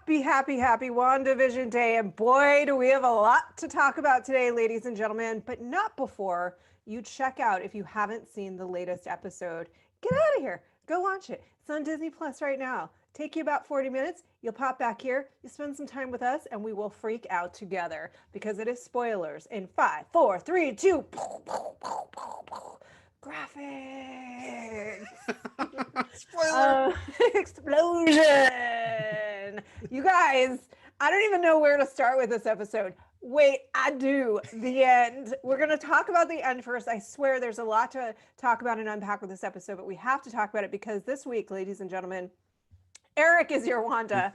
Happy WandaVision Day. And boy, do we have a lot to talk about today, ladies and gentlemen, but not before you check out, if you haven't seen the latest episode, get out of here. Go watch it. It's on Disney Plus right now. Take you about 40 minutes. You'll pop back here. You spend some time with us, and we will freak out together because it is spoilers in 5, 4, 3, 2. Graphics. Spoiler. Explosion. You guys, I don't even know where to start with this episode. Wait, I do. The end. We're going to talk about the end first. I swear there's a lot to talk about and unpack with this episode, but we have to talk about it because this week, ladies and gentlemen, Eric is your Wanda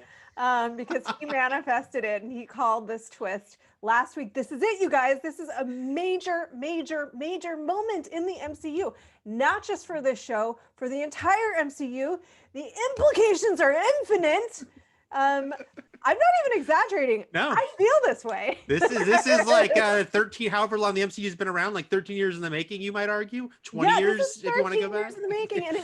because he manifested it and he called this twist last week. This is it, you guys. This is a major moment in the MCU, not just for this show, for the entire MCU. The implications are infinite. I'm not even exaggerating. No. I feel this way. This is like 13, however long the MCU's been around, like 13 years in the making, you might argue. 20 years if you want to go back. 13 years in the making, and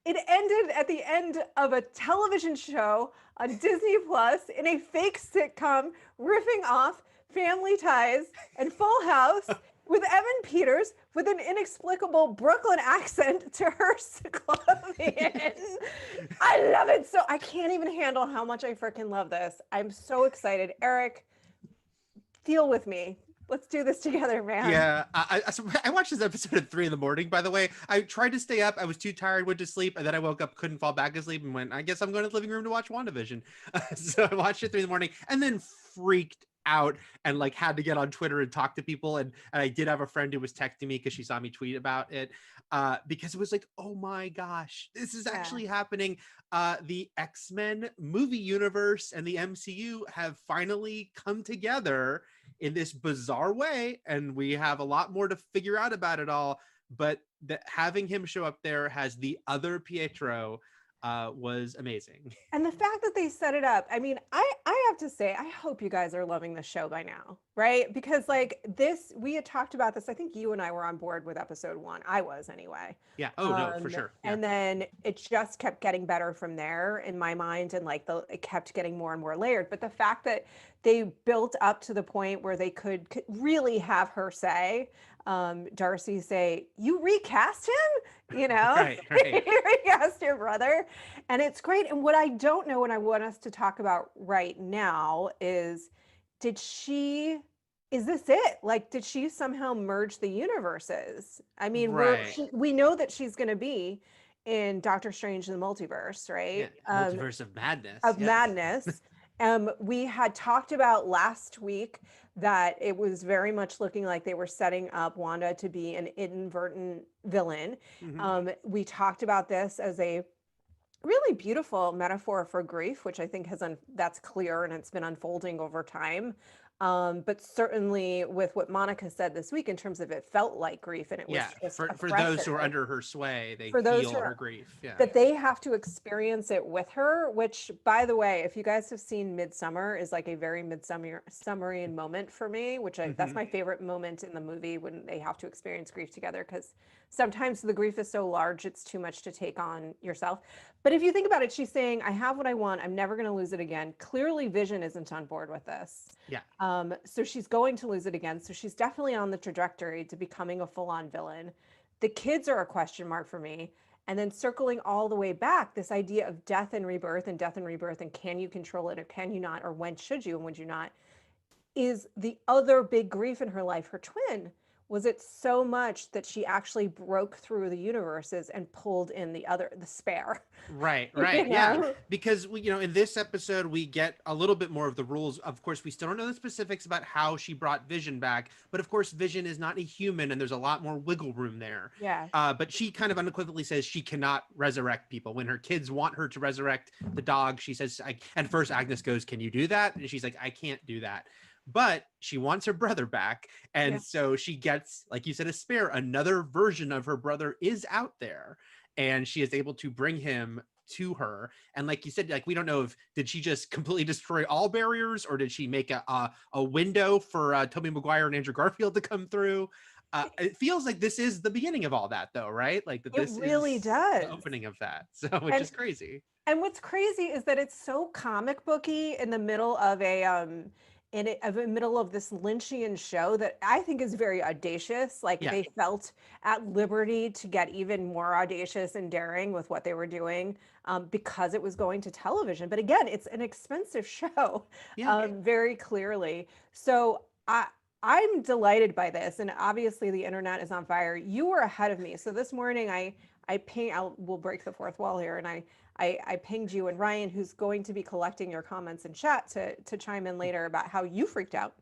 it ended at the end of a television show on Disney Plus in a fake sitcom riffing off Family Ties and Full House with Emin Peters with an inexplicable Brooklyn accent to Hearst clothing. I love it. So I can't even handle how much I freaking love this. I'm so excited. Eric, deal with me. Let's do this together, man. Yeah, I watched this episode at 3 a.m, by the way. I tried to stay up. I was too tired, went to sleep, and then I woke up, couldn't fall back asleep, and went, I guess I'm going to the living room to watch WandaVision. So I watched it at 3 a.m, and then freaked out and like had to get on Twitter and talk to people. And I did have a friend who was texting me because she saw me tweet about it because it was like, oh my gosh, this is actually happening. The X-Men movie universe and the MCU have finally come together in this bizarre way, and we have a lot more to figure out about it all, but having him show up there has the other Pietro was amazing. And the fact that they set it up, I mean, I have to say, I hope you guys are loving the show by now, right? Because like this, we had talked about this, I think you and I were on board with episode 1. I was anyway. Yeah. Oh no, for sure. Yeah. And then it just kept getting better from there in my mind, and like it kept getting more and more layered. But the fact that they built up to the point where they could really have her say, Darcy say, you recast him, you know, right. You recast your brother. And it's great. And what I don't know, and I want us to talk about right now is, is this it? Like, did she somehow merge the universes? I mean, we know that she's going to be in Doctor Strange in the Multiverse, right? Yeah, multiverse of madness. Madness. We had talked about last week that it was very much looking like they were setting up Wanda to be an inadvertent villain. Mm-hmm. We talked about this as a really beautiful metaphor for grief, which I think that's clear and it's been unfolding over time. But certainly with what Monica said this week in terms of it felt like grief, and it was just for those who are under her sway, they feel her grief. Yeah. That they have to experience it with her, which, by the way, if you guys have seen Midsummer, is like a very Midsummerian moment for me, which that's my favorite moment in the movie, when they have to experience grief together, because sometimes the grief is so large, it's too much to take on yourself. But if you think about it, she's saying, I have what I want. I'm never going to lose it again. Clearly, Vision isn't on board with this. Yeah. So she's going to lose it again. So she's definitely on the trajectory to becoming a full-on villain. The kids are a question mark for me. And then circling all the way back, this idea of death and rebirth, and can you control it or can you not, or when should you and would you not, is the other big grief in her life, her twin. Was it so much that she actually broke through the universes and pulled in the spare? Right. Yeah. Because in this episode, we get a little bit more of the rules. Of course, we still don't know the specifics about how she brought Vision back. But of course, Vision is not a human, and there's a lot more wiggle room there. Yeah. But she kind of unequivocally says she cannot resurrect people. When her kids want her to resurrect the dog, she says, and first Agnes goes, can you do that? And she's like, I can't do that. But she wants her brother back. And so she gets, like you said, a spare. Another version of her brother is out there. And she is able to bring him to her. And like you said, like, we don't know did she just completely destroy all barriers, or did she make a window for Tobey Maguire and Andrew Garfield to come through? It feels like this is the beginning of all that, though, right? Like this really does. the opening of that, so which is crazy. And what's crazy is that it's so comic booky in the middle of the middle of this Lynchian show that I think is very audacious. Like Yeah. they felt at liberty to get even more audacious and daring with what they were doing, because it was going to television. But again, it's an expensive show, Yeah. very clearly. So I'm delighted by this, and obviously the internet is on fire. You were ahead of me. So this morning we'll break the fourth wall here, and I pinged you and Ryan, who's going to be collecting your comments in chat to chime in later about how you freaked out,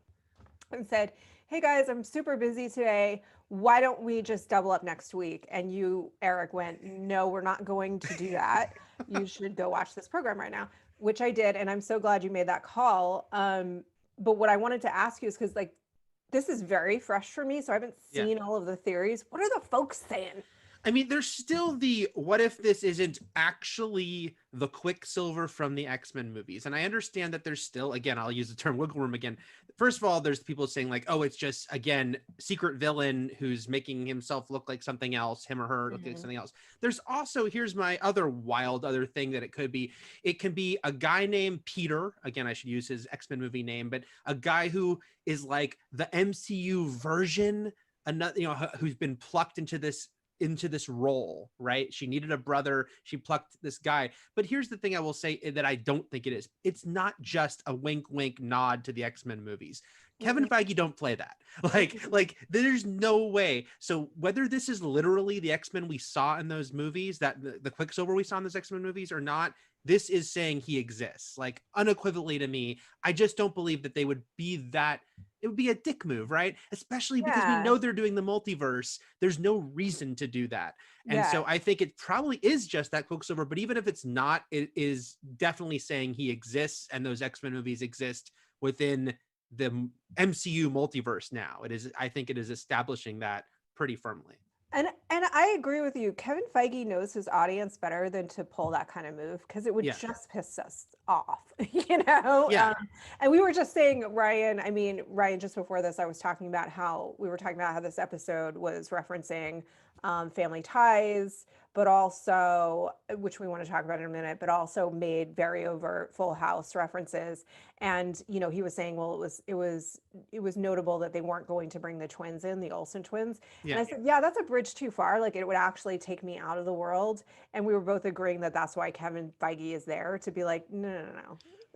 and said, hey guys, I'm super busy today. Why don't we just double up next week? And you, Eric, went, no, we're not going to do that. You should go watch this program right now, which I did. And I'm so glad you made that call. But what I wanted to ask you is, because like, this is very fresh for me, so I haven't Yeah. seen all of the theories. What are the folks saying? I mean, there's still the what if this isn't actually the Quicksilver from the X-Men movies? And I understand that there's still, again, I'll use the term wiggle room again. First of all, there's people saying like, oh, it's just, again, secret villain who's making himself look like something else, him or her look like something else. There's also, here's my other thing that it could be. It can be a guy named Peter. Again, I should use his X-Men movie name, but a guy who is like the MCU version, another, who's been plucked into this role, right? She needed a brother. She plucked this guy. But here's the thing I will say that I don't think it is. It's not just a wink, wink nod to the X-Men movies. Kevin Feige don't play that. Like there's no way. So whether this is literally the X-Men we saw in those movies, that the Quicksilver we saw in those X-Men movies or not, this is saying he exists, like unequivocally to me. I just don't believe that they would be that. It would be a dick move, right? Especially because we know they're doing the multiverse. There's no reason to do that. And so I think it probably is just that Quicksilver, but even if it's not, it is definitely saying he exists and those X-Men movies exist within the MCU multiverse now. I think it is establishing that pretty firmly. And I agree with you. Kevin Feige knows his audience better than to pull that kind of move, because it would just piss us off, Yeah. And we were just saying, Ryan, just before this, I was talking about how this episode was referencing family ties, but also, which we want to talk about in a minute, but also made very overt Full House references. And he was saying, well, it was notable that they weren't going to bring the twins in, the Olsen twins. And I said, yeah, that's a bridge too far. Like, it would actually take me out of the world. And we were both agreeing that that's why Kevin Feige is there, to be like, no.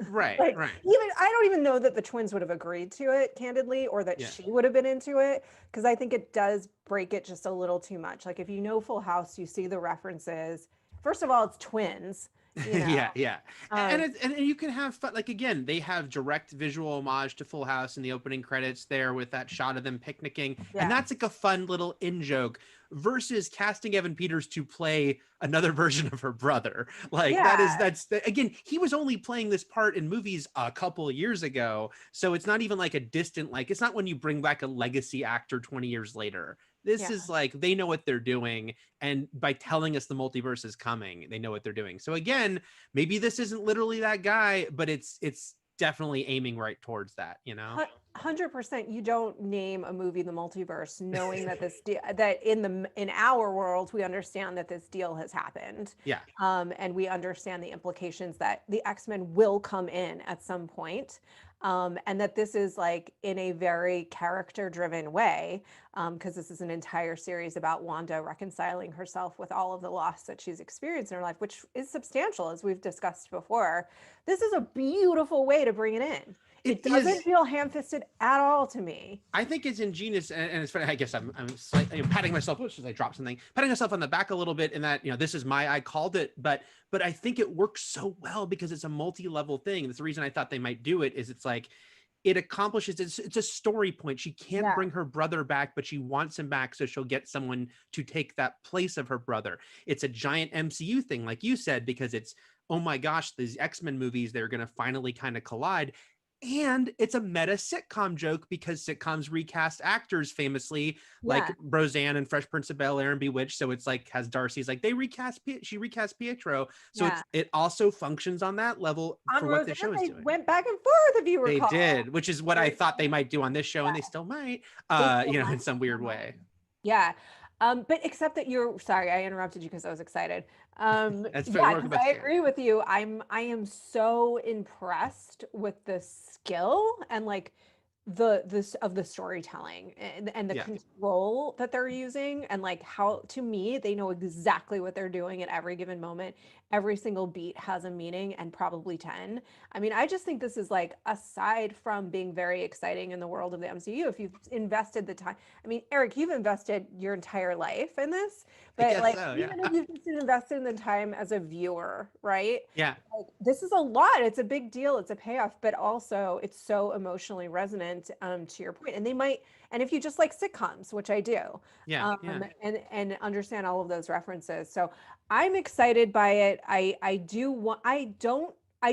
Right, like, right. Even I don't even know that the twins would have agreed to it, candidly, or that she would have been into it, because I think it does break it just a little too much. Like, if you know Full House, you see the references. First of all, it's twins. Yeah. And you can have fun. Like, again, they have direct visual homage to Full House in the opening credits there with that shot of them picnicking. And that's like a fun little in-joke versus casting Evan Peters to play another version of her brother. Like, again, he was only playing this part in movies a couple of years ago. So it's not even like a distant, like, it's not when you bring back a legacy actor 20 years later. This is like, they know what they're doing. And by telling us the multiverse is coming, they know what they're doing. So again, maybe this isn't literally that guy, but it's definitely aiming right towards that, 100%. You don't name a movie the multiverse knowing that that in our world we understand that this deal has happened. And we understand the implications that the X-Men will come in at some point. And that this is like in a very character-driven way, because this is an entire series about Wanda reconciling herself with all of the loss that she's experienced in her life, which is substantial, as we've discussed before. This is a beautiful way to bring it in. It doesn't feel ham-fisted at all to me. I think it's ingenious, and it's funny. I guess I'm slightly patting myself. I dropped something. Patting myself on the back a little bit in that this is I called it, but I think it works so well because it's a multi-level thing. That's the reason I thought they might do it. Is it's like it accomplishes. It's a story point. She can't bring her brother back, but she wants him back, so she'll get someone to take that place of her brother. It's a giant MCU thing, like you said, because it's, oh my gosh, these X-Men movies, they're going to finally kind of collide. And it's a meta sitcom joke because sitcoms recast actors famously, like Roseanne and Fresh Prince of Bel-Air and Bewitched. So it's like, has Darcy's like, she recast Pietro. So it also functions on that level for what the show is doing. Went back and forth, if you recall. They did, which is what I thought they might do on this show, and they still might, in some weird way. Yeah. But except that sorry, I interrupted you because I was excited. That's Yeah, we're because about I to get agree with you. I am so impressed with the skill and like the storytelling and the yeah. control that they're using and like how to me they know exactly what they're doing at every given moment. Every single beat has a meaning and probably 10. I mean, I just think this is like aside from being very exciting in the world of the MCU, if you've invested the time. I mean, Eric, you've invested your entire life in this, I but guess like so. Yeah. even if you've just invested in the time as a viewer, right? Yeah. Like, this is a lot. It's a big deal. It's a payoff, but also it's so emotionally resonant, to your point. And they might, and if you just like sitcoms, which I do, Yeah. Yeah. and understand all of those references. So I'm excited by it. I do want, I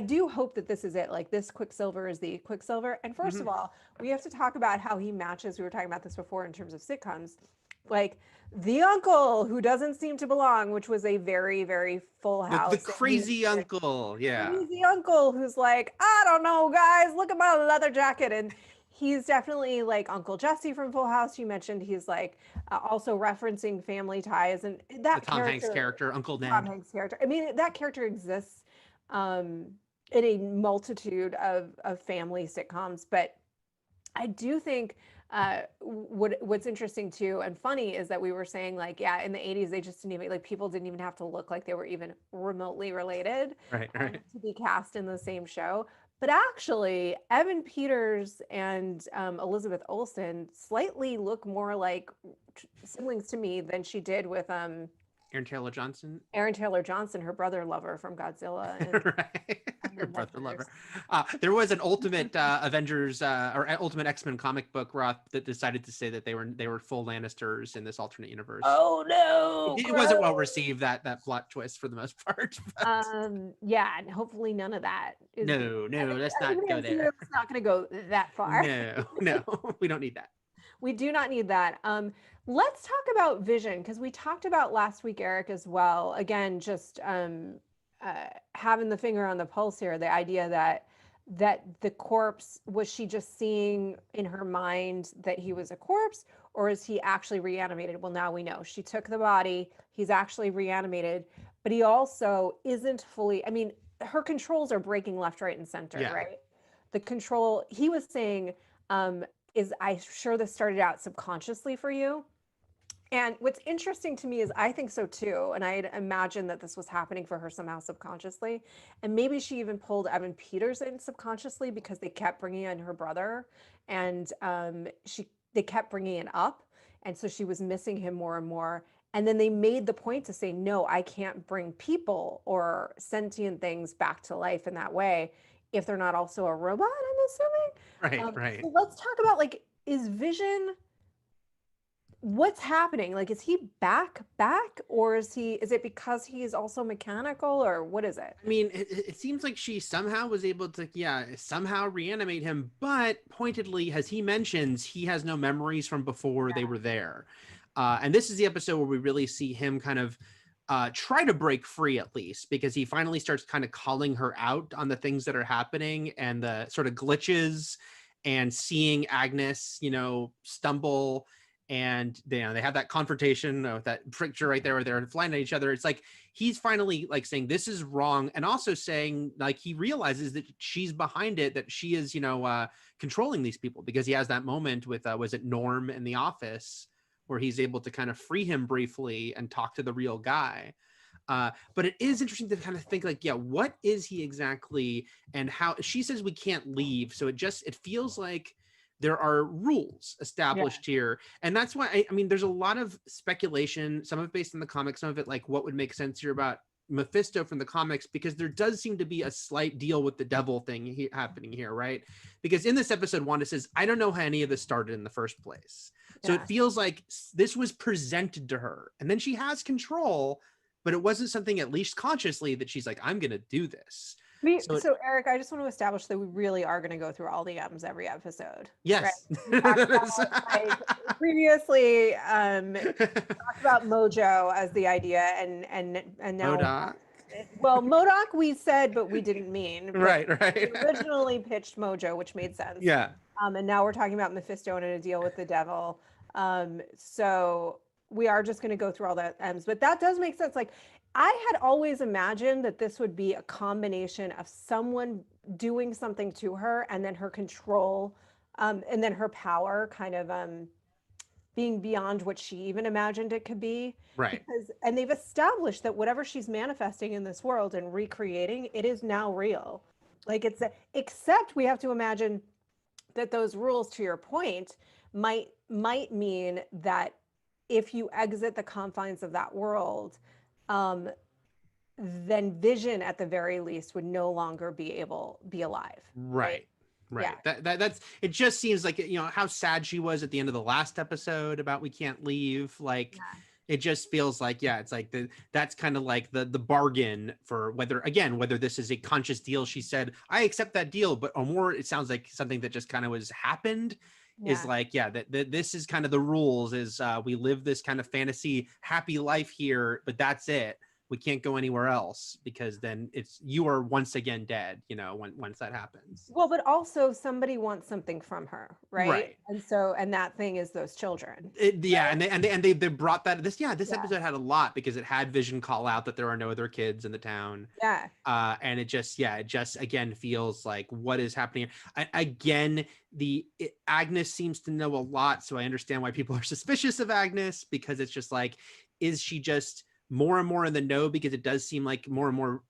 do hope that this is it. Like this Quicksilver is the Quicksilver. And first Hmm. of all, we have to talk about how he matches. We were talking about this before in terms of sitcoms. Like the uncle who doesn't seem to belong, which was a very, very full The house. And he's crazy the uncle. Yeah. crazy uncle who's like, I don't know, guys, look at my leather jacket. And he's definitely like Uncle Jesse from Full House. You mentioned he's like also referencing family ties. And The that Tom Hanks character, character, Uncle Tom Ned. Hanks character, I mean, that character exists um, in a multitude of family sitcoms. But I do think what's interesting too and funny is that we were saying like yeah in the 80s they just didn't even like people didn't even have to look like they were even remotely related Right. Right. to be cast in the same show. But actually, Evan Peters and Elizabeth Olsen slightly look more like siblings to me than she did with Aaron Taylor Johnson. Aaron Taylor Johnson, her brother lover from Godzilla and, Right. and the Her brother Avengers. lover. There was an Ultimate Avengers or Ultimate X-Men comic book, Roth, that decided to say that they were full Lannisters in this alternate universe. Oh no, It wasn't well gross. received, that plot twist for the most part. But Yeah, and hopefully none of that is. no, no, let's I think not the go MCU there. is not going to go that far. No, no, we don't need that. We do not need that. Let's talk about Vision because we talked about last week, Eric, as well. Again, just having the finger on the pulse here. The idea that the corpse was she just seeing in her mind that he was a corpse, or is he actually reanimated? Well, now we know she took the body. He's actually reanimated, but he also isn't fully. I mean, her controls are breaking left, right, and center, Yeah. right? The control. He was saying. Is I sure this started out subconsciously for you? And what's interesting to me is I think so too. And I imagine that this was happening for her somehow subconsciously. And maybe she even pulled Evan Peters in subconsciously because they kept bringing in her brother and they kept bringing it up. And so she was missing him more and more. And then they made the point to say, no, I can't bring people or sentient things back to life in that way if they're not also a robot, I'm Right, assuming. right. So let's talk about like, is Vision what's happening? Like, is he back, or is it because he is also mechanical, or what is it? I mean, it seems like she somehow was able to, yeah, somehow reanimate him, but pointedly, as he mentions, he has no memories from before they were there. And this is the episode where we really see him kind of try to break free, at least, because he finally starts kind of calling her out on the things that are happening and the sort of glitches and seeing Agnes, stumble. And they have that confrontation with that picture right there where they're flying at each other. It's like he's finally like saying this is wrong, and also saying like he realizes that she's behind it, that she is controlling these people, because he has that moment with was it Norm in the office where he's able to kind of free him briefly and talk to the real guy. But it is interesting to kind of think like, yeah, what is he exactly, and how she says we can't leave, so it feels like there are rules established here. And that's why I mean, there's a lot of speculation, some of it based on the comics, some of it like what would make sense here about Mephisto from the comics, because there does seem to be a slight deal with the devil thing happening here, right? Because in this episode, Wanda says, I don't know how any of this started in the first place. So it feels like this was presented to her, and then she has control, but it wasn't something, at least consciously, that she's like, I'm going to do this. So Eric, I just want to establish that we really are going to go through all the M's every episode. Yes. Right? Like, previously, talked about Mojo as the idea, and now MODOK. Well, MODOK we said, but we didn't mean. Right. We originally pitched Mojo, which made sense. Yeah. And now we're talking about Mephisto and a deal with the devil. So we are just going to go through all that M's, but that does make sense. Like, I had always imagined that this would be a combination of someone doing something to her and then her control, and then her power kind of being beyond what she even imagined it could be. Right. Because, and they've established that whatever she's manifesting in this world and recreating, it is now real. Like, except we have to imagine that those rules, to your point, might mean that if you exit the confines of that world, um, then Vision at the very least would no longer be alive. Right. Yeah. That's it. Just seems like, you know, how sad she was at the end of the last episode about we can't leave. Like, it just feels like, yeah, it's like that's kind of like the bargain for whether this is a conscious deal. She said, I accept that deal, but or more, it sounds like something that just kind of was happened. Is like, yeah, that this is kind of the rules, is we live this kind of fantasy happy life here, but that's it. We can't go anywhere else, because then you are once again dead, you know, once that happens. Well, but also somebody wants something from her, right? Right. And that thing is those children. Yeah, right? and they brought that this episode had a lot, because it had Vision call out that there are no other kids in the town. Yeah. And it just again feels like, what is happening again? Agnes seems to know a lot, so I understand why people are suspicious of Agnes, because it's just like, is she just more and more in the know, because it does seem like more and more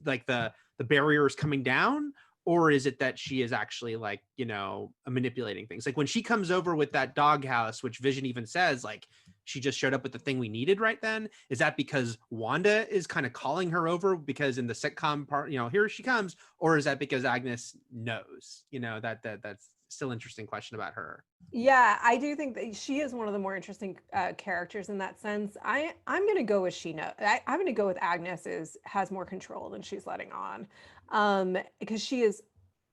like the barrier is coming down, or is it that she is actually, like, you know, manipulating things? Like when she comes over with that doghouse, which Vision even says, like, she just showed up with the thing we needed right then. Is that because Wanda is kind of calling her over, because in the sitcom part, you know, here she comes, or is that because Agnes knows? You know, that's still interesting question about her. Yeah, I do think that she is one of the more interesting characters in that sense. I'm going to go with she knows. I'm going to go with Agnes has more control than she's letting on, because she is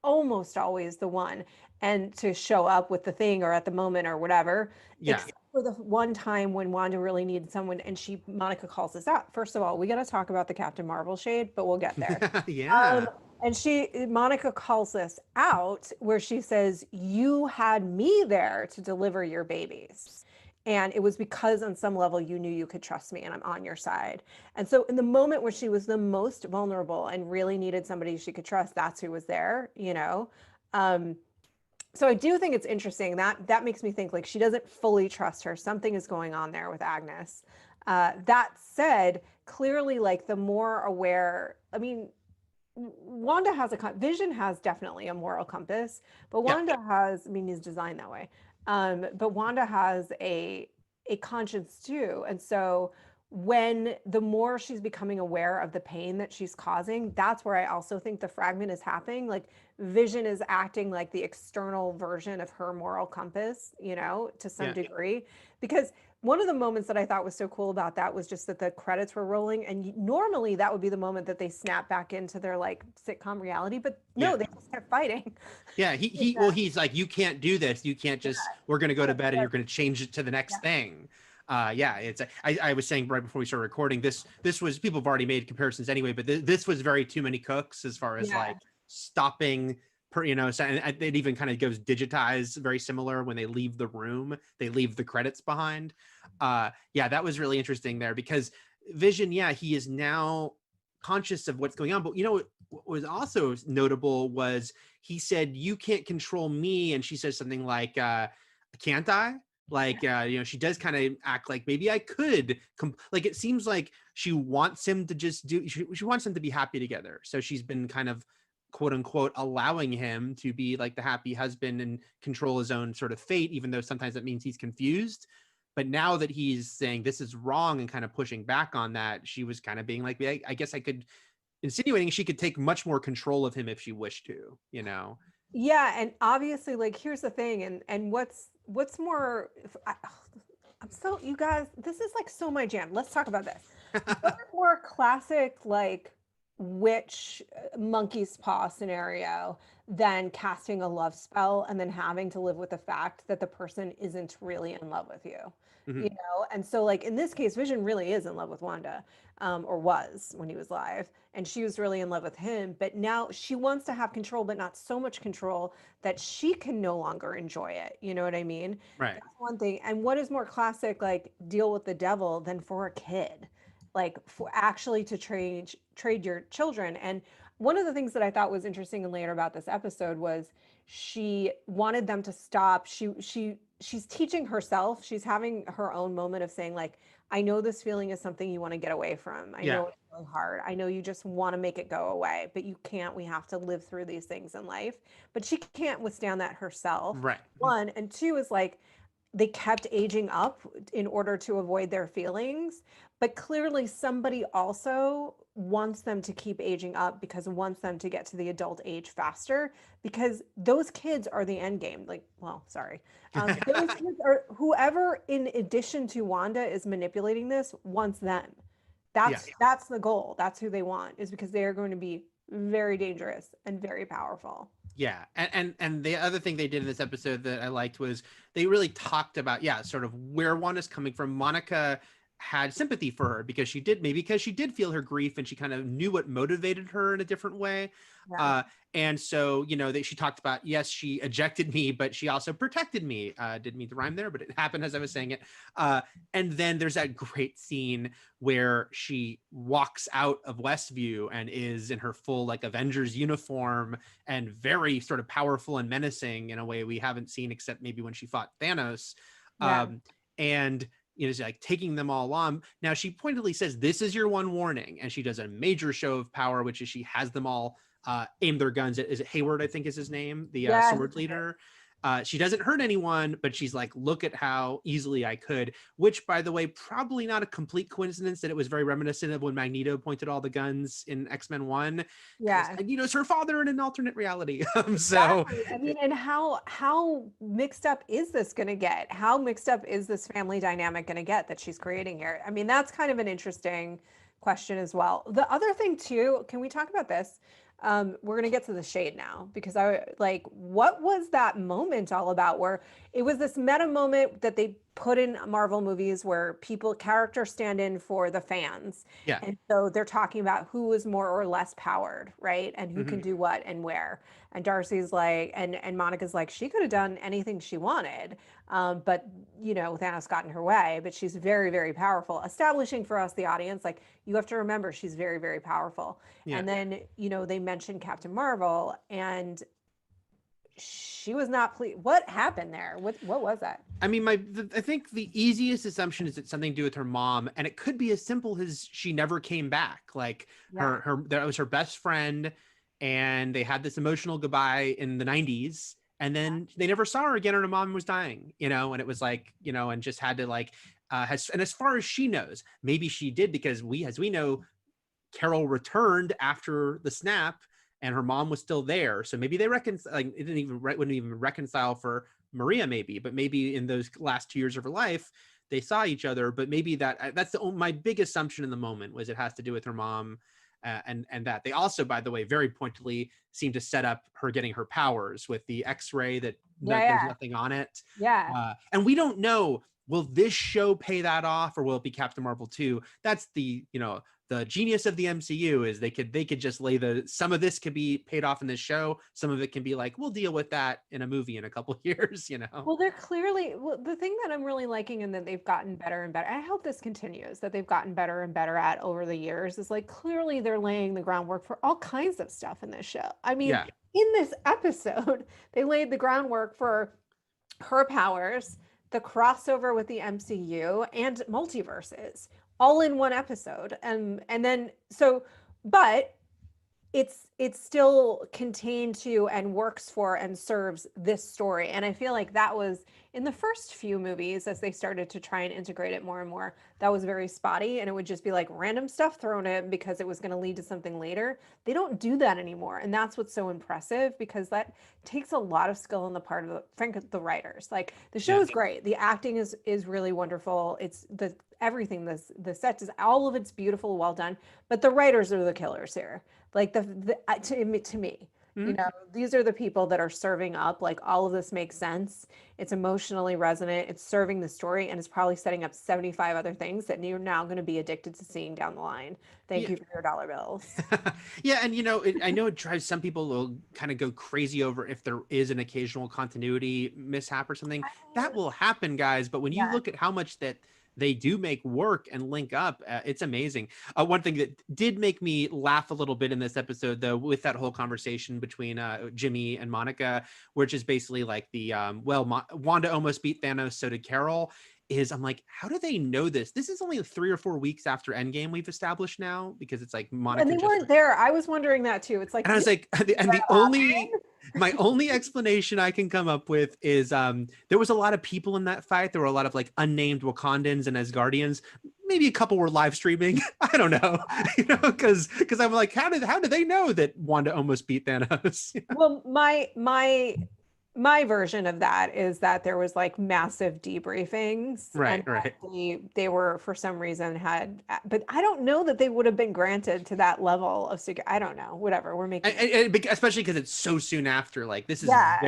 almost always the one, and to show up with the thing or at the moment or whatever. Yeah. Except for the one time when Wanda really needed someone, and Monica calls this out. First of all, we got to talk about the Captain Marvel shade, but we'll get there. Yeah. And Monica calls this out, where she says, you had me there to deliver your babies. And it was because on some level you knew you could trust me and I'm on your side. And so in the moment where she was the most vulnerable and really needed somebody she could trust, that's who was there, you know? So I do think it's interesting. That makes me think, like, she doesn't fully trust her. Something is going on there with Agnes. That said, clearly, like, the more aware, I mean, Wanda has Vision has definitely a moral compass, but Wanda has, I mean, he's designed that way. But Wanda has a conscience too. And so when the more she's becoming aware of the pain that she's causing, that's where I also think the fragment is happening. Like, Vision is acting like the external version of her moral compass, you know, to some degree, because one of the moments that I thought was so cool about that was just that the credits were rolling, and normally that would be the moment that they snap back into their, like, sitcom reality, but no, they just kept fighting. Yeah, he's like, you can't do this. You can't just, we're going to go to bed and you're going to change it to the next thing. It's, I was saying right before we started recording, this was, people have already made comparisons anyway, but this was very Too Many Cooks as far as like stopping, you know, so, and it even kind of goes digitized, very similar. When they leave the room, they leave the credits behind. That was really interesting there, because Vision, he is now conscious of what's going on. But you know what was also notable was he said, you can't control me, and she says something like, can't I? Like, you know, she does kind of act like maybe I could, like, it seems like she wants him to just she wants them to be happy together. So she's been kind of, quote unquote, allowing him to be like the happy husband and control his own sort of fate, even though sometimes that means he's confused. But now that he's saying this is wrong and kind of pushing back on that, she was kind of being like, I guess I could, insinuating she could take much more control of him if she wished to, you know? Yeah. And obviously, like, here's the thing. And what's more, I'm so, you guys, this is like so my jam. Let's talk about this. What more classic, like, witch monkey's paw scenario than casting a love spell and then having to live with the fact that the person isn't really in love with you. Mhm. You know, and so like in this case, Vision really is in love with Wanda, or was when he was live, and she was really in love with him. But now she wants to have control, but not so much control that she can no longer enjoy it. You know what I mean? Right. That's one thing. And what is more classic, like deal with the devil than for a kid? Like for actually to trade your children. And one of the things that I thought was interesting and later about this episode was she wanted them to stop. She's teaching herself. She's having her own moment of saying like, I know this feeling is something you want to get away from. I Yeah. know it's really hard. I know you just want to make it go away, but you can't. We have to live through these things in life. But she can't withstand that herself. Right. One, and two is like they kept aging up in order to avoid their feelings. But clearly, somebody also wants them to keep aging up because wants them to get to the adult age faster because those kids are the end game. Like, well, sorry. Those kids are whoever, in addition to Wanda, is manipulating this wants them. Yeah. That's the goal. That's who they want, is because they are going to be very dangerous and very powerful. Yeah, and the other thing they did in this episode that I liked was they really talked about, yeah, sort of where Wanda's coming from. Monica had sympathy for her because she did feel her grief, and she kind of knew what motivated her in a different way. Yeah. And so, you know, she talked about, yes, she ejected me, but she also protected me. Didn't mean to rhyme there, but it happened as I was saying it. And then there's that great scene where she walks out of Westview and is in her full like Avengers uniform and very sort of powerful and menacing in a way we haven't seen except maybe when she fought Thanos. Yeah. And you know, she's like taking them all on. Now she pointedly says, "This is your one warning," and she does a major show of power, which is she has them all aim their guns at, is it Hayward, I think is his name, the sword leader. She doesn't hurt anyone, but she's like, look at how easily I could, which, by the way, probably not a complete coincidence that it was very reminiscent of when Magneto pointed all the guns in X-Men 1. Yeah. Magneto's her father in an alternate reality. So, exactly. I mean, and how mixed up is this going to get? How mixed up is this family dynamic going to get that she's creating here? I mean, that's kind of an interesting question as well. The other thing too, can we talk about this? We're gonna get to the shade now because I like, what was that moment all about where it was this meta moment that they put in Marvel movies where characters stand in for the fans. Yeah. And so they're talking about who is more or less powered, right? And who can do what and where. And Darcy's like, and Monica's like, she could have done anything she wanted. But you know, Thanos got in her way, but she's very, very powerful, establishing for us, the audience, like, you have to remember she's very, very powerful. Yeah. And then, you know, they mentioned Captain Marvel and she was not pleased. What happened there? What was that? I mean, I think the easiest assumption is it's something to do with her mom, and it could be as simple as she never came back. Like that was her best friend, and they had this emotional goodbye in the 90s, and then they never saw her again, and her mom was dying, you know, and it was like, you know, and just had to like, and as far as she knows, maybe she did because as we know, Carol returned after the snap, and her mom was still there. So maybe they reconcile. Like, it wouldn't even reconcile for Maria, maybe, but maybe in those last 2 years of her life, they saw each other. But maybe that's my big assumption in the moment was it has to do with her mom, and that they also, by the way, very pointedly seem to set up her getting her powers with the X-ray that there's nothing on it. Yeah. And we don't know. Will this show pay that off, or will it be Captain Marvel 2? That's the, you know, the genius of the MCU is they could just lay some of this could be paid off in this show. Some of it can be like, we'll deal with that in a movie in a couple of years, you know? Well, they're clearly, the thing that I'm really liking and that they've gotten better and better, I hope this continues, that they've gotten better and better at over the years, is like, clearly they're laying the groundwork for all kinds of stuff in this show. I mean, in this episode, they laid the groundwork for her powers, the crossover with the MCU, and multiverses all in one episode. And then, so, but it's still contained to and works for and serves this story. And I feel like that was in the first few movies, as they started to try and integrate it more and more, that was very spotty, and it would just be like random stuff thrown in because it was going to lead to something later. They don't do that anymore, and that's what's so impressive, because that takes a lot of skill on the part of the writers. Like, the show Yeah. is great, the acting is really wonderful, it's the everything, the set is, all of it's beautiful, well done, but the writers are the killers here. Like, to me, you know, these are the people that are serving up, like, all of this makes sense, it's emotionally resonant, it's serving the story, and it's probably setting up 75 other things that you're now going to be addicted to seeing down the line. Thank Yeah. you for your dollar bills. Yeah, and you know, I know it drives some people will kind of go crazy over if there is an occasional continuity mishap or something. That will happen, guys. But when you Yeah. look at how much that they do make work and link up, it's amazing. One thing that did make me laugh a little bit in this episode, though, with that whole conversation between Jimmy and Monica, which is basically like the Wanda almost beat Thanos, so did Carol. Is I'm like, how do they know this? This is only 3 or 4 weeks after Endgame, we've established now, because it's like Monica And they just weren't there. I was wondering that too. It's like, and I was like, and the only my only explanation I can come up with is there was a lot of people in that fight. There were a lot of like unnamed Wakandans and Asgardians. Maybe a couple were live streaming. I don't know, you know, because I'm like, how did they know that Wanda almost beat Thanos? well, my version of that is that there was like massive debriefings, Right, and right. they were, for some reason, had, but I don't know that they would have been granted to that level of security. I don't know, whatever, we're making Especially because it's so soon after. Like, this is Yeah.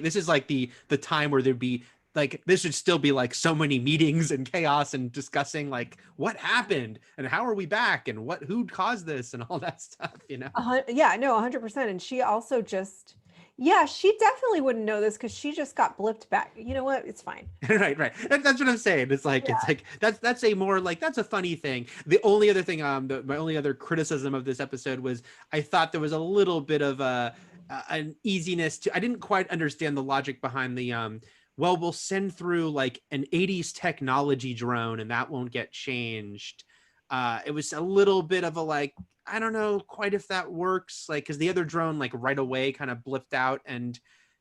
this is like the time where there'd be like, this should still be like so many meetings and chaos and discussing like what happened and how are we back and who caused this and all that stuff, you know. Yeah, no, 100%. And she also just, yeah, she definitely wouldn't know this because she just got blipped back. You know what? It's fine. Right, right. That's what I'm saying. It's like that's a more like, that's a funny thing. The only other thing, my only other criticism of this episode was I thought there was a little bit of an easiness to. I didn't quite understand the logic behind the well, we'll send through like an 80s technology drone and that won't get changed. It was a little bit of a like, I don't know quite if that works, like, because the other drone like right away kind of blipped out and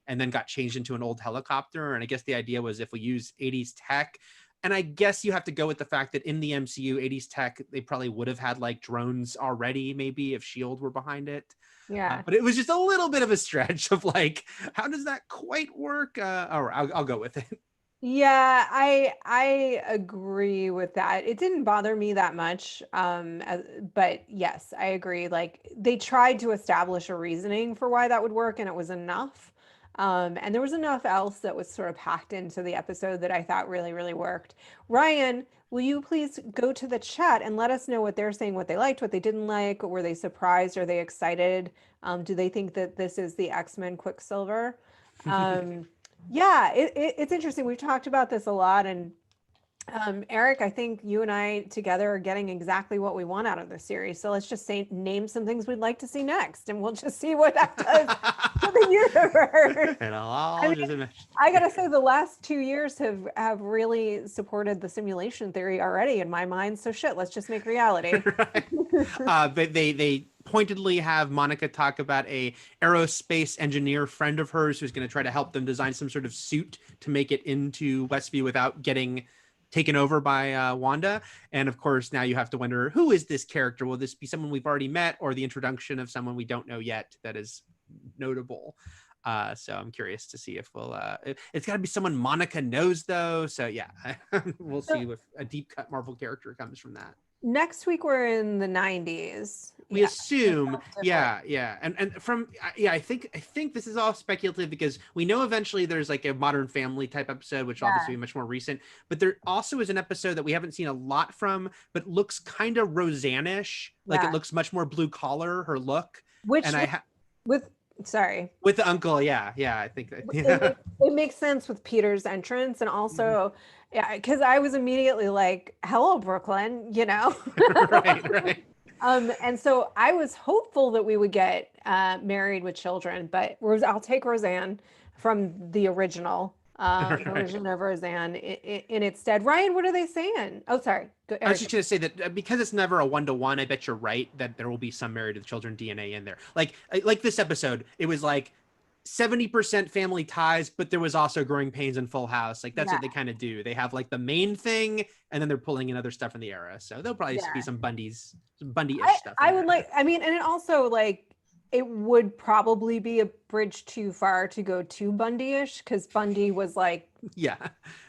then got changed into an old helicopter. And I guess the idea was if we use 80s tech, and I guess you have to go with the fact that in the MCU, 80s tech, they probably would have had like drones already, maybe if SHIELD were behind it. Yeah. But it was just a little bit of a stretch of like, how does that quite work? Or I'll go with it. Yeah, I agree with that. It didn't bother me that much. But yes, I agree. Like, they tried to establish a reasoning for why that would work, and it was enough. And there was enough else that was sort of packed into the episode that I thought really, really worked. Ryan, will you please go to the chat and let us know what they're saying, what they liked, what they didn't like? Were they surprised? Are they excited? Do they think that this is the X-Men Quicksilver? Yeah, it's interesting. We've talked about this a lot, and Eric, I think you and I together are getting exactly what we want out of the series. So let's just name some things we'd like to see next, and we'll just see what that does to the universe. And I gotta say, the last 2 years have really supported the simulation theory already in my mind. So shit, let's just make reality. Right. They pointedly have Monica talk about a aerospace engineer friend of hers who's going to try to help them design some sort of suit to make it into Westview without getting taken over by Wanda. And of course, now you have to wonder, who is this character? Will this be someone we've already met, or the introduction of someone we don't know yet that is notable? So I'm curious to see if it's got to be someone Monica knows, though. So yeah, we'll see if a deep cut Marvel character comes from that. Next week we're in the 90s. We assume, yeah. And from, I think this is all speculative because we know eventually there's like a Modern Family type episode, which obviously be much more recent, but there also is an episode that we haven't seen a lot from, but looks kind of Roseanne-ish. Like, it looks much more blue collar, her look. Which, and with the uncle. Yeah. I think that it makes sense with Peter's entrance, and also, yeah, because I was immediately like, hello, Brooklyn, you know? Right. And so I was hopeful that we would get Married with Children, but I'll take Roseanne from the original. version of Roseanne in its stead. Ryan, what are they saying? Oh, sorry. Go, I was Eric. just going to say that because it's never a one-to-one, I bet you're right that there will be some Married with Children DNA in there. Like this episode, it was like 70% family ties, but there was also Growing Pains and Full House. Like that's Yeah. what they kind of do. They have like the main thing, and then they're pulling in other stuff in the era. So there'll probably be some Bundy-ish stuff. I would like, I mean, and it also like, it would probably be a bridge too far to go too Bundy-ish, because Bundy was like, yeah,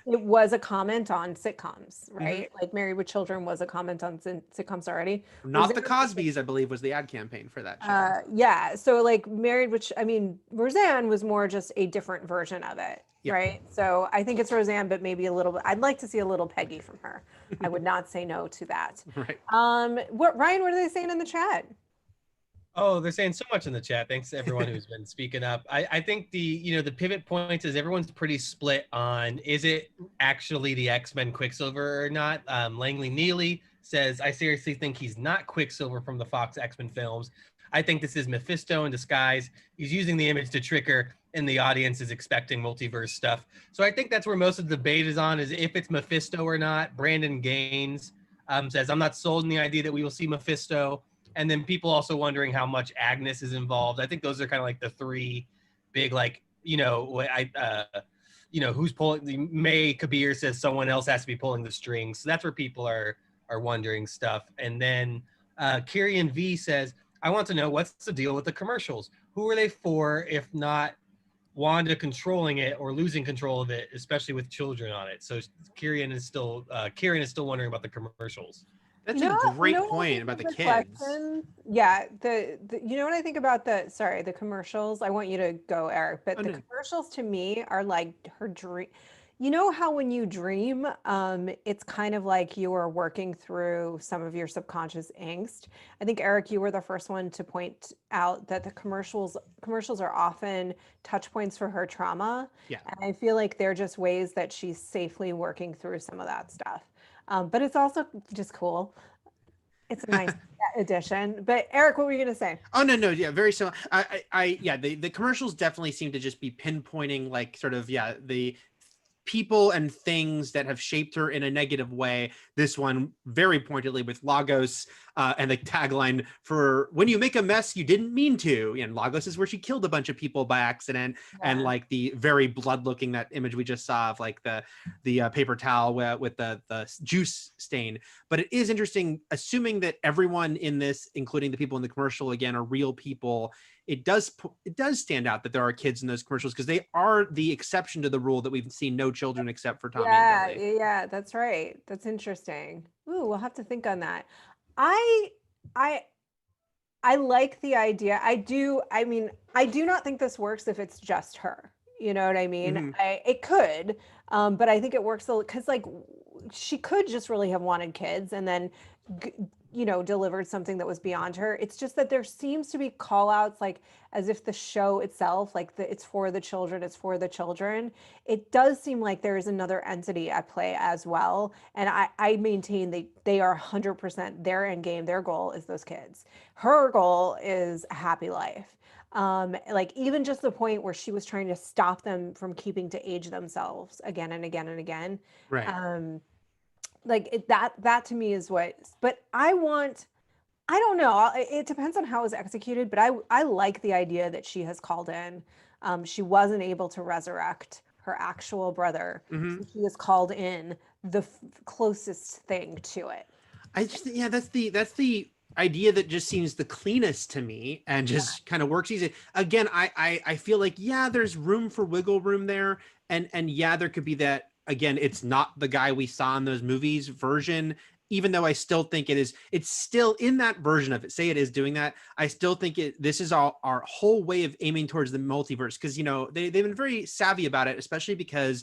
it was a comment on sitcoms, right? Like Married with Children was a comment on sitcoms already. Not the Cosbys, I believe, was the ad campaign for that show. Yeah, so like Married, which I mean, Roseanne was more just a different version of it, right? So I think it's Roseanne, but maybe a little bit. I'd like to see a little Peggy from her. I would not say no to that. Right. What Ryan? What are they saying in the chat? Oh, they're saying so much in the chat. Thanks to everyone who's been speaking up. I think the pivot points is everyone's pretty split on, is it actually the X-Men Quicksilver or not? Langley Neely says, I seriously think he's not Quicksilver from the Fox X-Men films. I think this is Mephisto in disguise. He's using the image to trick her, and the audience is expecting multiverse stuff. So I think that's where most of the debate is on, is if it's Mephisto or not. Brandon Gaines says, I'm not sold in the idea that we will see Mephisto. And then people also wondering how much Agnes is involved. I think those are kind of like the three big, like, who's pulling. May Kabir says someone else has to be pulling the strings. So that's where people are wondering stuff. And then Kyrian V says, I want to know, what's the deal with the commercials? Who are they for, if not Wanda controlling it or losing control of it, especially with children on it? So Kyrian is still wondering about the commercials. That's a great point about the kids. Yeah, the you know what I think about the commercials? I want you to go, Eric, but the commercials to me are like her dream. You know how when you dream, it's kind of like you are working through some of your subconscious angst. I think, Eric, you were the first one to point out that the commercials are often touch points for her trauma. Yeah. And I feel like they're just ways that she's safely working through some of that stuff. But it's also just cool. It's a nice addition. But Eric, what were you going to say? Oh, no. Yeah, very similar. The commercials definitely seem to just be pinpointing like sort of, the people and things that have shaped her in a negative way. This one very pointedly with Lagos and the tagline for "When you make a mess, you didn't mean to." And Lagos is where she killed a bunch of people by accident. Yeah. And like the very blood looking, that image we just saw of like the paper towel with the juice stain. But it is interesting, assuming that everyone in this, including the people in the commercial, again, are real people. It does stand out that there are kids in those commercials, because they are the exception to the rule that we've seen no children except for Tommy and Billy. Yeah, that's right. That's interesting. Ooh, we'll have to think on that. I like the idea. I do not think this works if it's just her. You know what I mean? Mm-hmm. It could, but I think it works because like she could just really have wanted kids and then delivered something that was beyond her. It's just that there seems to be call outs, like as if the show itself, like it's for the children, It does seem like there is another entity at play as well. And I maintain they are 100% their end game. Their goal is those kids. Her goal is a happy life. Like even just the point where she was trying to stop them from keeping to age themselves again and again and again. Right. Like that to me is what, but I don't know. It depends on how it was executed, but I like the idea that she has called in. She wasn't able to resurrect her actual brother. Mm-hmm. So she has called in the closest thing to it. That's the idea that just seems the cleanest to me and just kind of works easy. Again, I feel like, there's room for wiggle room there. And there could be that. Again, it's not the guy we saw in those movies version, even though I still think it's still in that version of it. Say it is doing that. I still think this is our whole way of aiming towards the multiverse. Cause they've been very savvy about it, especially because,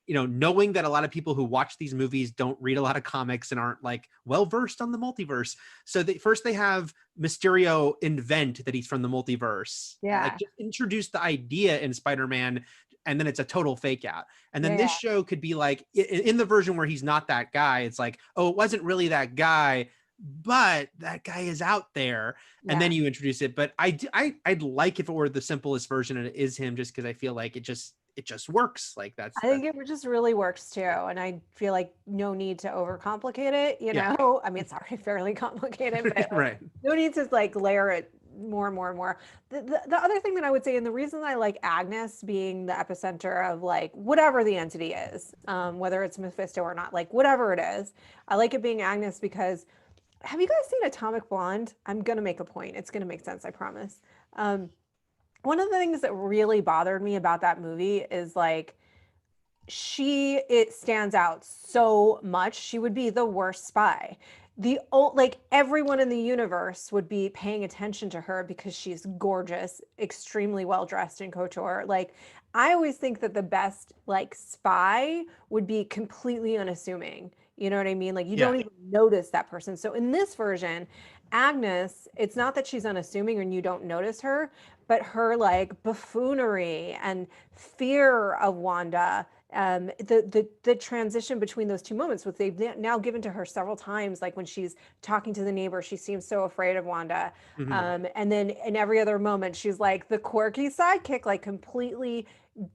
knowing that a lot of people who watch these movies don't read a lot of comics and aren't like well-versed on the multiverse. So first they have Mysterio invent that he's from the multiverse. Yeah. Like just introduce the idea in Spider-Man, and then it's a total fake out. And then this show could be like, in the version where he's not that guy, it's like, oh, it wasn't really that guy, but that guy is out there. And then you introduce it. But I'd like if it were the simplest version and it is him, just because I feel like it just works. Like I think it just really works too. And I feel like no need to overcomplicate it, you know? I mean, it's already fairly complicated, but like, right. no need to like layer it more and more and more. The other thing that I would say, and the reason I like Agnes being the epicenter of like whatever the entity is, whether it's Mephisto or not, like whatever it is, I like it being Agnes because have you guys seen Atomic Blonde? I'm going to make a point. It's going to make sense, I promise. One of the things that really bothered me about that movie is like, it stands out so much. She would be the worst spy. Like everyone in the universe would be paying attention to her because she's gorgeous, extremely well dressed in couture. Like I always think that the best like spy would be completely unassuming. You know what I mean? Like you don't even notice that person. So in this version, Agnes, it's not that she's unassuming and you don't notice her, but her like buffoonery and fear of Wanda, the transition between those two moments, which they've now given to her several times, like when she's talking to the neighbor, she seems so afraid of Wanda. And then in every other moment, she's like the quirky sidekick, like completely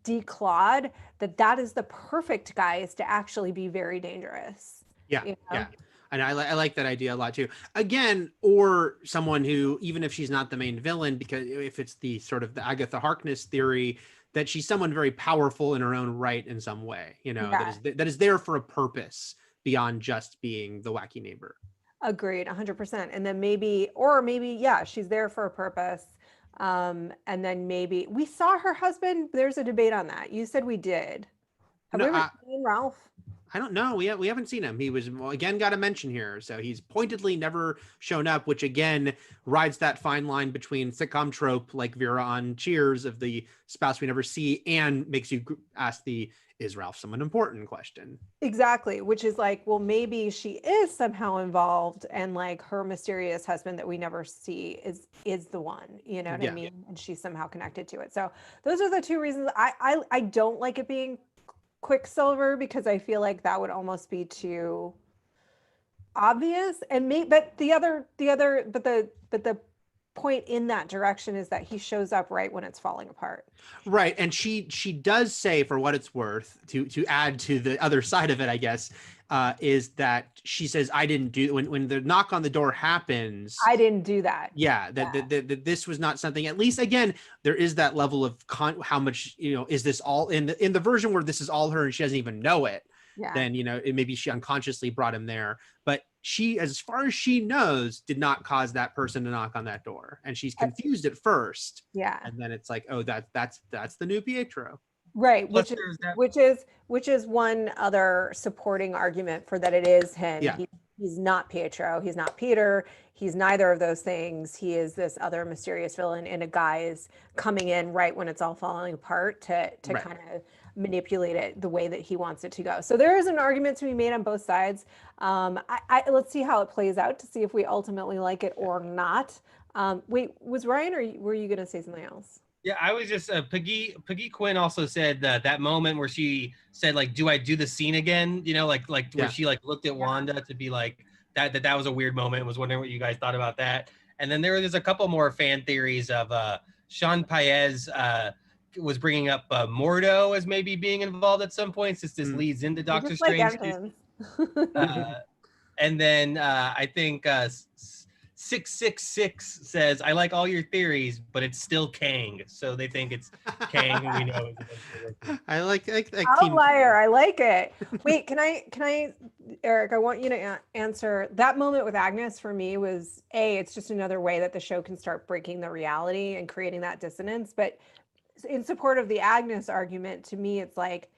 declawed, that is the perfect guise to actually be very dangerous. Yeah, you know? yeah. And I like that idea a lot too. Again, or someone who, even if she's not the main villain, because if it's the sort of the Agatha Harkness theory, that she's someone very powerful in her own right in some way, you know, that is there for a purpose beyond just being the wacky neighbor. Agreed, 100%. And then maybe, she's there for a purpose. And then maybe we saw her husband. There's a debate on that. You said we did. Have we ever seen Ralph? I don't know. We haven't seen him. He was, again, got a mention here. So he's pointedly never shown up, which again rides that fine line between sitcom trope like Vera on Cheers of the spouse we never see and makes you ask is Ralph someone important question. Exactly. Which is like, well, maybe she is somehow involved and like her mysterious husband that we never see is the one, you know what I mean? And she's somehow connected to it. So those are the two reasons I don't like it being Quicksilver, because I feel like that would almost be too obvious. And but the point in that direction is that he shows up right when it's falling apart. Right. And she does say, for what it's worth, to add to the other side of it, I guess, is that she says, I didn't do, when the knock on the door happens, I didn't do that. Yeah. That this was not something, at least again, there is that level of how much, you know, is this all in the version where this is all her and she doesn't even know it. Then, you know, maybe she unconsciously brought him there, but she, as far as she knows, did not cause that person to knock on that door. And she's confused at first. Yeah. And then it's like, oh, that's the new Pietro. Right. Which is one other supporting argument for that it is him. Yeah. He's not Pietro. He's not Peter. He's neither of those things. He is this other mysterious villain in a guise coming in right when it's all falling apart to kind of manipulate it the way that he wants it to go. So there is an argument to be made on both sides. Let's see how it plays out to see if we ultimately like it or not. Wait, was Ryan or were you going to say something else? Yeah, I was just Peggy Quinn also said that moment where she said like, "Do I do the scene again?" You know, like where she like looked at Wanda to be like that was a weird moment. I was wondering what you guys thought about that. And then there's a couple more fan theories of Sean Paez was bringing up Mordo as maybe being involved at some point, since this leads into Doctor Strange. And then I think 666 says, I like all your theories, but it's still Kang. So they think it's Kang, and we know it's I like Outlier. I like it. Wait, can I, Eric, I want you to answer that moment with Agnes. For me was it's just another way that the show can start breaking the reality and creating that dissonance. But in support of the Agnes argument, to me, it's like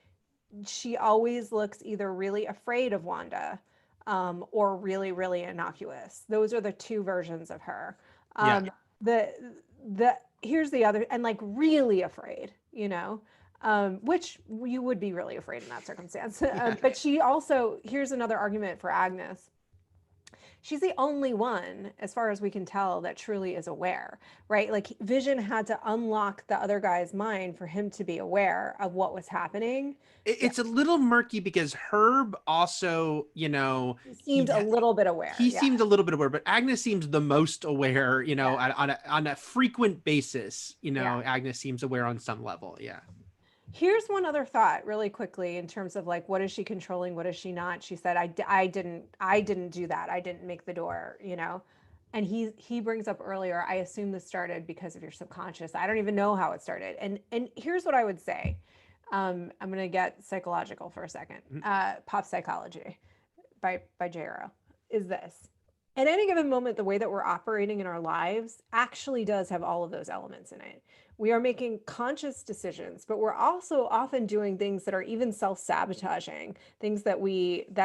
she always looks either really afraid of Wanda or really, really innocuous. Those are the two versions of her. Here's the other, and like really afraid, you know, which you would be really afraid in that circumstance. But she also, here's another argument for Agnes. She's the only one, as far as we can tell, that truly is aware, right? Like Vision had to unlock the other guy's mind for him to be aware of what was happening. It's a little murky because Herb also, you know, he seemed a little bit aware. He seemed a little bit aware, but Agnes seems the most aware, you know, on a frequent basis. You know, Agnes seems aware on some level. Yeah. Here's one other thought really quickly in terms of like, what is she controlling? What is she not? She said, I didn't do that. I didn't make the door, you know? And he brings up earlier, I assume this started because of your subconscious. I don't even know how it started. And here's what I would say. I'm going to get psychological for a second. Pop Psychology by J.R.O. is this. At any given moment, the way that we're operating in our lives actually does have all of those elements in it. We are making conscious decisions, but we're also often doing things that are even self-sabotaging, things that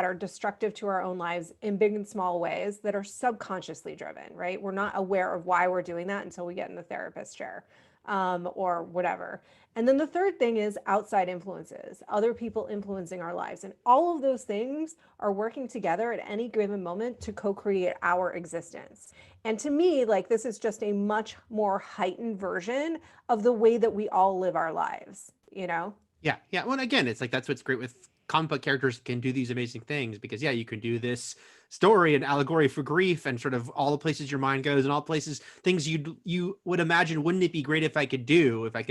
are destructive to our own lives in big and small ways that are subconsciously driven, right? We're not aware of why we're doing that until we get in the therapist chair or whatever. And then the third thing is outside influences, other people influencing our lives. And all of those things are working together at any given moment to co-create our existence. And to me, like, this is just a much more heightened version of the way that we all live our lives, you know? Yeah. Yeah. Well, again, it's like, that's what's great with comic book characters can do these amazing things because, yeah, you can do this story and allegory for grief and sort of all the places your mind goes and all places, things you would imagine, wouldn't it be great if I could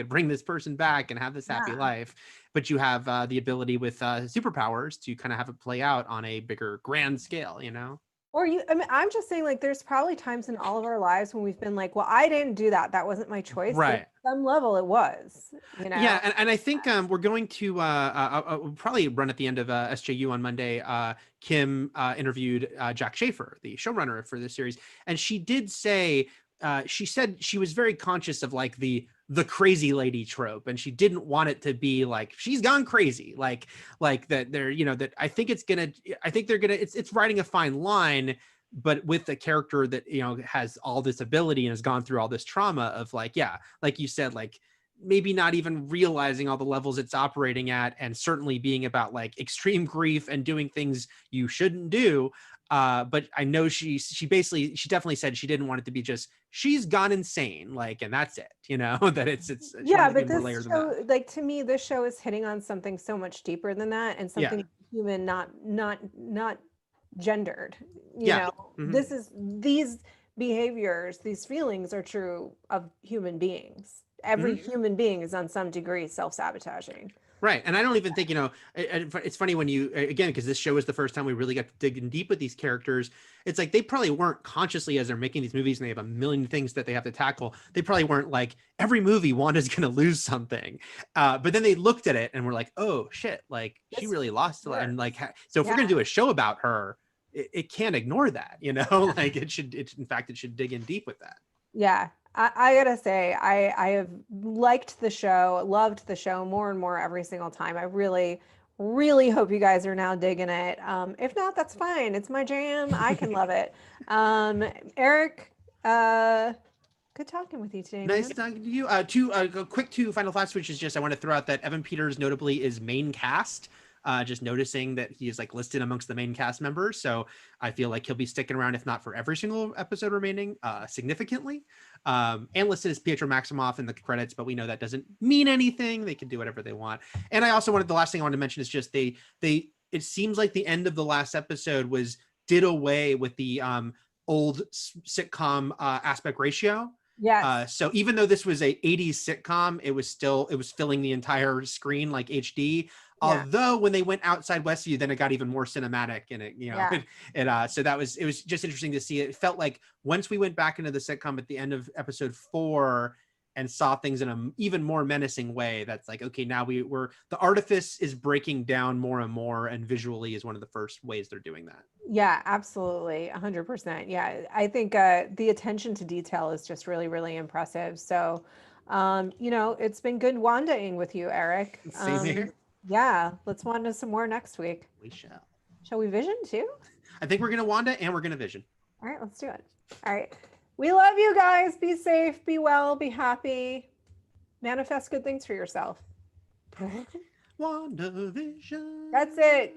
bring this person back and have this happy life? But you have the ability with superpowers to kind of have it play out on a bigger grand scale, you know? Or I mean, I'm just saying, like, there's probably times in all of our lives when we've been like, well, I didn't do that. That wasn't my choice. Right. At some level it was, you know? Yeah. And I think we're going to we'll probably run at the end of SJU on Monday. Kim interviewed Jack Schaefer, the showrunner for this series. And she did say, she said she was very conscious of like the crazy lady trope, and she didn't want it to be like she's gone crazy, like that they're, you know, that I think it's writing a fine line, but with a character that, you know, has all this ability and has gone through all this trauma of like, yeah, like you said, like maybe not even realizing all the levels it's operating at, and certainly being about like extreme grief and doing things you shouldn't do. But I know she definitely said she didn't want it to be just she's gone insane, like, and that's it, you know, that it's yeah, but this show, like, to me, this show is hitting on something so much deeper than that, and something human, not gendered. You know, these behaviors, these feelings are true of human beings. Every human being is on some degree self-sabotaging. Right. And I don't even think, you know, it's funny when you, again, because this show was the first time we really got to dig in deep with these characters. It's like they probably weren't consciously, as they're making these movies and they have a million things that they have to tackle, they probably weren't like, every movie Wanda's going to lose something. But then they looked at it and were like, oh shit, like she really lost a lot. And like, so if we're going to do a show about her, it can't ignore that, you know, like it should dig in deep with that. Yeah. I gotta say, I have liked the show, loved the show more and more every single time. I really, really hope you guys are now digging it. If not, that's fine. It's my jam. I can love it. Eric, good talking with you today. Nice talking to you. Two final thoughts, which is just, I want to throw out that Evan Peters notably is main cast. Just noticing that he is like listed amongst the main cast members. So I feel like he'll be sticking around, if not for every single episode remaining, significantly. And listed as Pietro Maximoff in the credits, but we know that doesn't mean anything. They can do whatever they want. And I also the last thing I wanted to mention is just it seems like the end of the last episode did away with the old sitcom aspect ratio. Yeah. So even though this was a 80s sitcom, it was filling the entire screen like HD. Although when they went outside Westview, then it got even more cinematic, and it, you know, so it was just interesting to see. It felt like once we went back into the sitcom at the end of episode 4 and saw things in an even more menacing way, that's like, okay, now the artifice is breaking down more and more, and visually is one of the first ways they're doing that. Yeah, absolutely. 100%. Yeah. I think the attention to detail is just really, really impressive. So, you know, it's been good Wanda-ing with you, Eric. Same here. Yeah, let's Wanda some more next week. We shall. Shall we Vision too? I think we're going to Wanda and we're going to Vision. All right, let's do it. All right. We love you guys. Be safe, be well, be happy. Manifest good things for yourself. WandaVision. That's it.